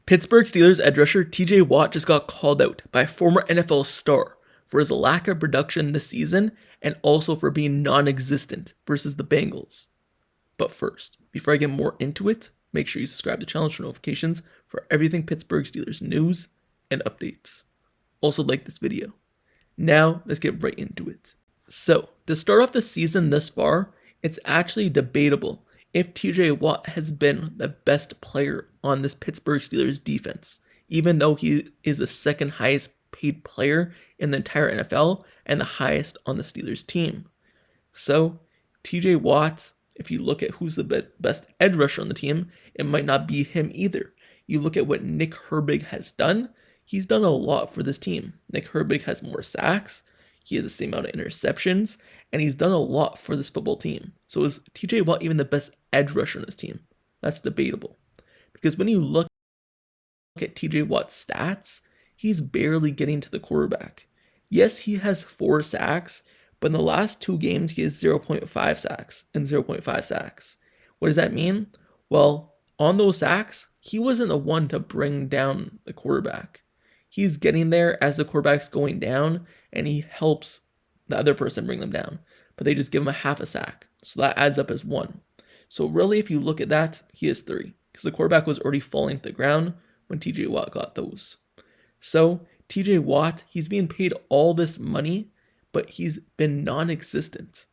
Pittsburgh Steelers edge rusher TJ Watt just got called out by a former NFL star for his lack of production this season and also for being non-existent versus the Bengals. But first, before I get more into it, make sure you subscribe to the channel for notifications for everything Pittsburgh Steelers news and updates. Also like this video. Now, let's get right into it. So, to start off the season thus far, it's actually debatable if TJ Watt has been the best player on this Pittsburgh Steelers defense, even though he is the second highest paid player in the entire NFL and the highest on the Steelers team. So, TJ Watt, if you look at who's the best edge rusher on the team, it might not be him either. You look at what Nick Herbig has done, he's done a lot for this team. Nick Herbig has more sacks, he has the same amount of interceptions, and he's done a lot for this football team. So is TJ Watt even the best edge rusher on this team? That's debatable. Because when you look at TJ Watt's stats, he's barely getting to the quarterback. Yes, he has 4 sacks, but in the last 2 games, he has 0.5 sacks and 0.5 sacks. What does that mean? Well, on those sacks, he wasn't the one to bring down the quarterback. He's getting there as the quarterback's going down, and he helps the other person bring them down. But they just give him a half a sack. So that adds up as 1. So really, if you look at that, he has 3. Because the quarterback was already falling to the ground when TJ Watt got those. So TJ Watt, he's being paid all this money, but he's been non-existent.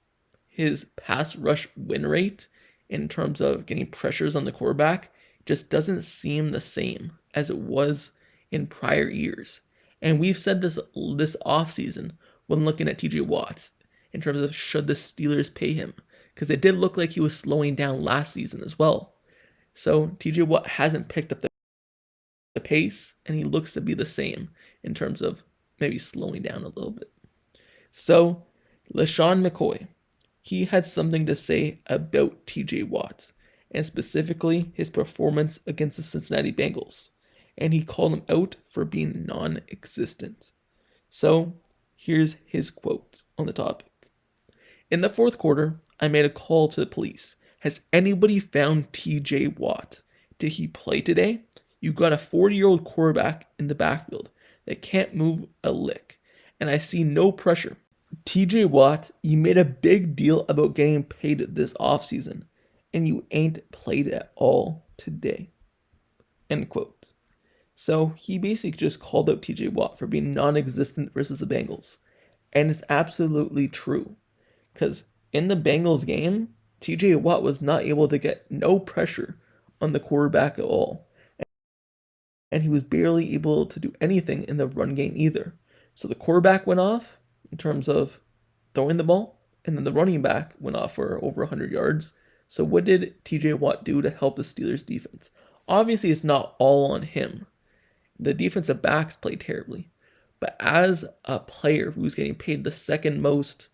His pass rush win rate, in terms of getting pressures on the quarterback, just doesn't seem the same as it was in prior years. And we've said this offseason when looking at TJ Watt in terms of should the Steelers pay him, because it did look like he was slowing down last season as well. So TJ Watt hasn't picked up the pace, and he looks to be the same in terms of maybe slowing down a little bit. So LeSean McCoy, he had something to say about TJ Watt, and specifically his performance against the Cincinnati Bengals, and he called him out for being non-existent. So here's his quote on the topic. In the 4th quarter, I made a call to the police. Has anybody found TJ Watt? Did he play today? You got a 40-year-old quarterback in the backfield that can't move a lick, and I see no pressure. TJ Watt, you made a big deal about getting paid this offseason, and you ain't played at all today. End quote. So he basically just called out TJ Watt for being non-existent versus the Bengals. And it's absolutely true. Because in the Bengals game, TJ Watt was not able to get no pressure on the quarterback at all. And he was barely able to do anything in the run game either. So the quarterback went off in terms of throwing the ball, and then the running back went off for over 100 yards. So what did TJ Watt do to help the Steelers defense? Obviously, it's not all on him. The defensive backs played terribly. But as a player who's getting paid the second most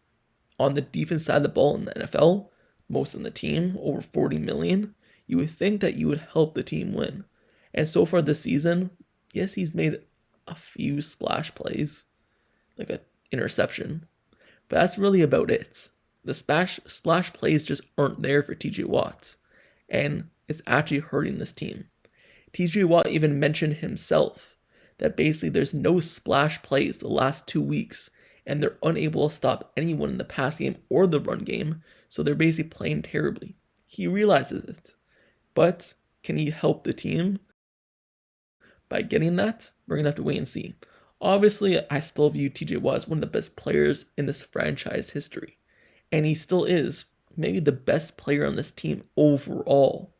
on the defense side of the ball in the NFL, most on the team, over $40 million, you would think that you would help the team win. And so far this season, yes, he's made a few splash plays, like an interception, but that's really about it. The splash plays just aren't there for TJ Watt, and it's actually hurting this team. TJ Watt even mentioned himself that basically there's no splash plays the last 2 weeks, and they're unable to stop anyone in the pass game or the run game, so they're basically playing terribly. He realizes it, but can he help the team by getting that? We're going to have to wait and see. Obviously, I still view TJ Watt as one of the best players in this franchise history, and he still is maybe the best player on this team overall,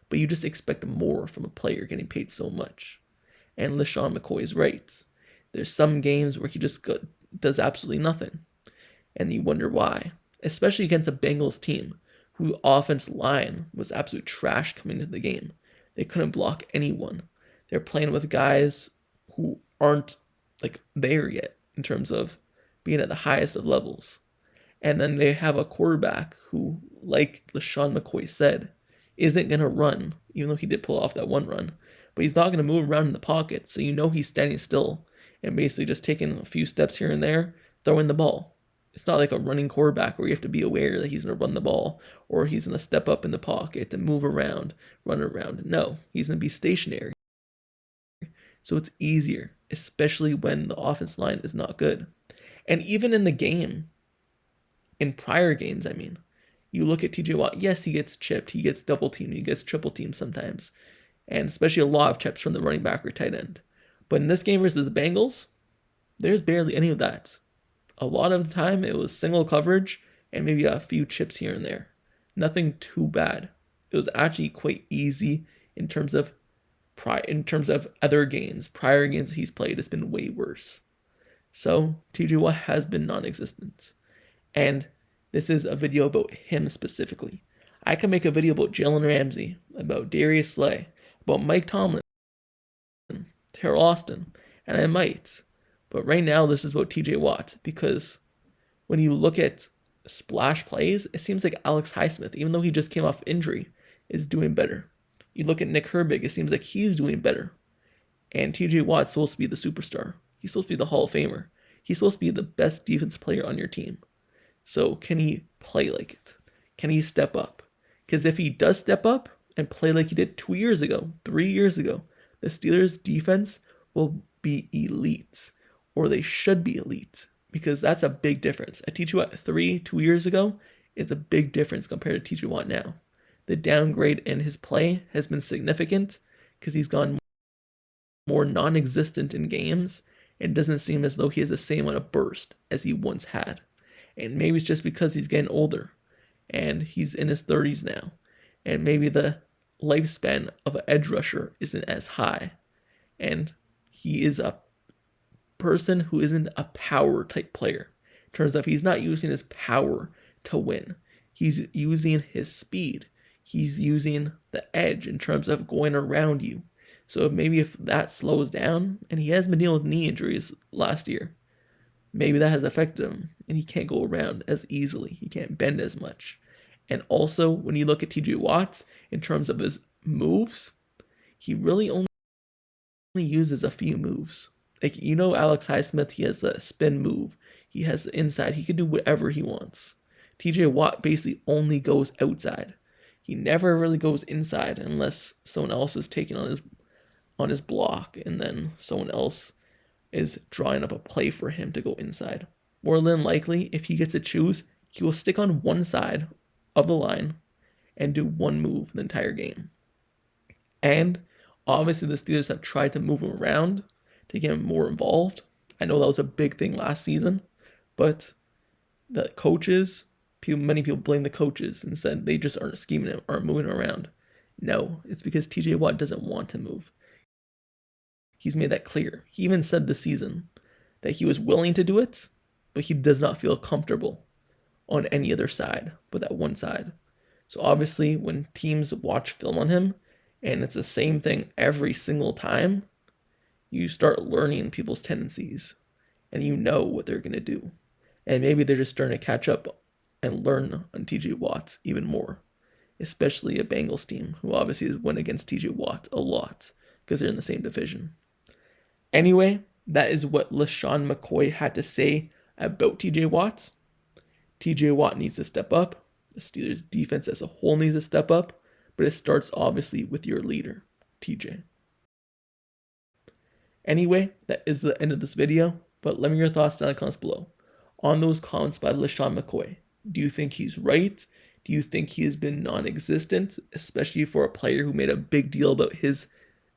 but you just expect more from a player getting paid so much. And LeSean McCoy is right. There's some games where he just does absolutely nothing, and you wonder why, especially against a Bengals team whose offensive line was absolute trash coming into the game. They couldn't block anyone. They're playing with guys who aren't there yet in terms of being at the highest of levels. And then they have a quarterback who, like LeSean McCoy said, isn't going to run, even though he did pull off that one run. But he's not going to move around in the pocket, so you know he's standing still and basically just taking a few steps here and there, throwing the ball. It's not like a running quarterback where you have to be aware that he's going to run the ball or he's going to step up in the pocket and move around, run around. No, he's going to be stationary. So it's easier, especially when the offense line is not good. And even in the game, in prior games, I mean, you look at TJ Watt, yes, he gets chipped, he gets double teamed, he gets triple teamed sometimes, and especially a lot of chips from the running back or tight end. But in this game versus the Bengals, there's barely any of that. A lot of the time, it was single coverage and maybe a few chips here and there. Nothing too bad. It was actually quite easy in terms of other games. Prior games he's played, it's been way worse. So TJ Watt has been non-existent. And this is a video about him specifically. I can make a video about Jalen Ramsey, about Darius Slay, about Mike Tomlin, Terrell Austin, and I might. But right now, this is about TJ Watt, because when you look at splash plays, it seems like Alex Highsmith, even though he just came off injury, is doing better. You look at Nick Herbig, it seems like he's doing better. And TJ Watt's supposed to be the superstar. He's supposed to be the Hall of Famer. He's supposed to be the best defensive player on your team. So can he play like it? Can he step up? Because if he does step up and play like he did 2 years ago, 3 years ago, the Steelers' defense will be elite. Or they should be elite. Because that's a big difference. A TJ Watt 2 years ago is a big difference compared to TJ Watt now. The downgrade in his play has been significant because he's gone more non-existent in games. It doesn't seem as though he has the same amount of burst as he once had. And maybe it's just because he's getting older and he's in his 30s now. And maybe the lifespan of an edge rusher isn't as high. And he is a person who isn't a power type player. In terms of he's not using his power to win. He's using his speed. He's using the edge in terms of going around you. So if that slows down, and he has been dealing with knee injuries last year, maybe that has affected him and he can't go around as easily. He can't bend as much. And also, when you look at TJ Watt, in terms of his moves, he really only uses a few moves. Like, Alex Highsmith, he has a spin move. He has the inside. He can do whatever he wants. TJ Watt basically only goes outside. He never really goes inside unless someone else is taking on his block, and then someone else is drawing up a play for him to go inside. More than likely, if he gets to choose, he will stick on one side of the line and do one move the entire game. And obviously the Steelers have tried to move him around to get him more involved. I know that was a big thing last season, but the coaches, many people blame the coaches and said they just aren't scheming him, aren't moving him around. No, it's because TJ Watt doesn't want to move. He's made that clear. He even said this season that he was willing to do it, but he does not feel comfortable on any other side but that one side. So obviously when teams watch film on him and it's the same thing every single time, you start learning people's tendencies and you know what they're going to do. And maybe they're just starting to catch up and learn on TJ Watt even more, especially a Bengals team who obviously has won against TJ Watt a lot because they're in the same division. Anyway, that is what LeSean McCoy had to say about TJ Watt. TJ Watt needs to step up. The Steelers defense as a whole needs to step up, but it starts obviously with your leader, TJ. Anyway, that is the end of this video, but let me know your thoughts down in the comments below. On those comments by LeSean McCoy, do you think he's right? Do you think he has been non-existent, especially for a player who made a big deal about his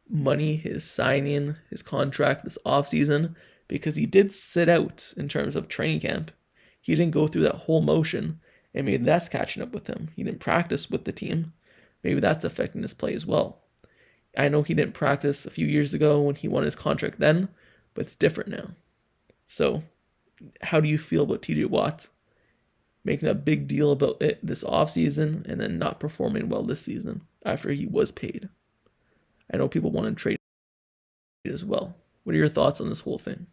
money, his signing, his contract this offseason? Because he did sit out in terms of training camp. He didn't go through that whole motion, and maybe that's catching up with him. He didn't practice with the team. Maybe that's affecting his play as well. I know he didn't practice a few years ago when he won his contract then, but it's different now. So, how do you feel about TJ Watt making a big deal about it this offseason and then not performing well this season after he was paid? I know people want to trade as well. What are your thoughts on this whole thing?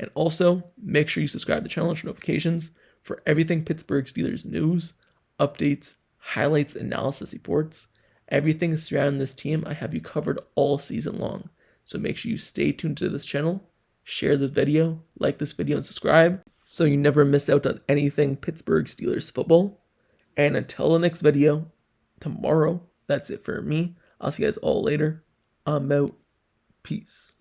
And also, make sure you subscribe to the channel and turn notifications for everything Pittsburgh Steelers news, updates, highlights, analysis reports. Everything surrounding this team, I have you covered all season long. So make sure you stay tuned to this channel, share this video, like this video, and subscribe so you never miss out on anything Pittsburgh Steelers football. And until the next video, tomorrow, that's it for me. I'll see you guys all later. I'm out. Peace.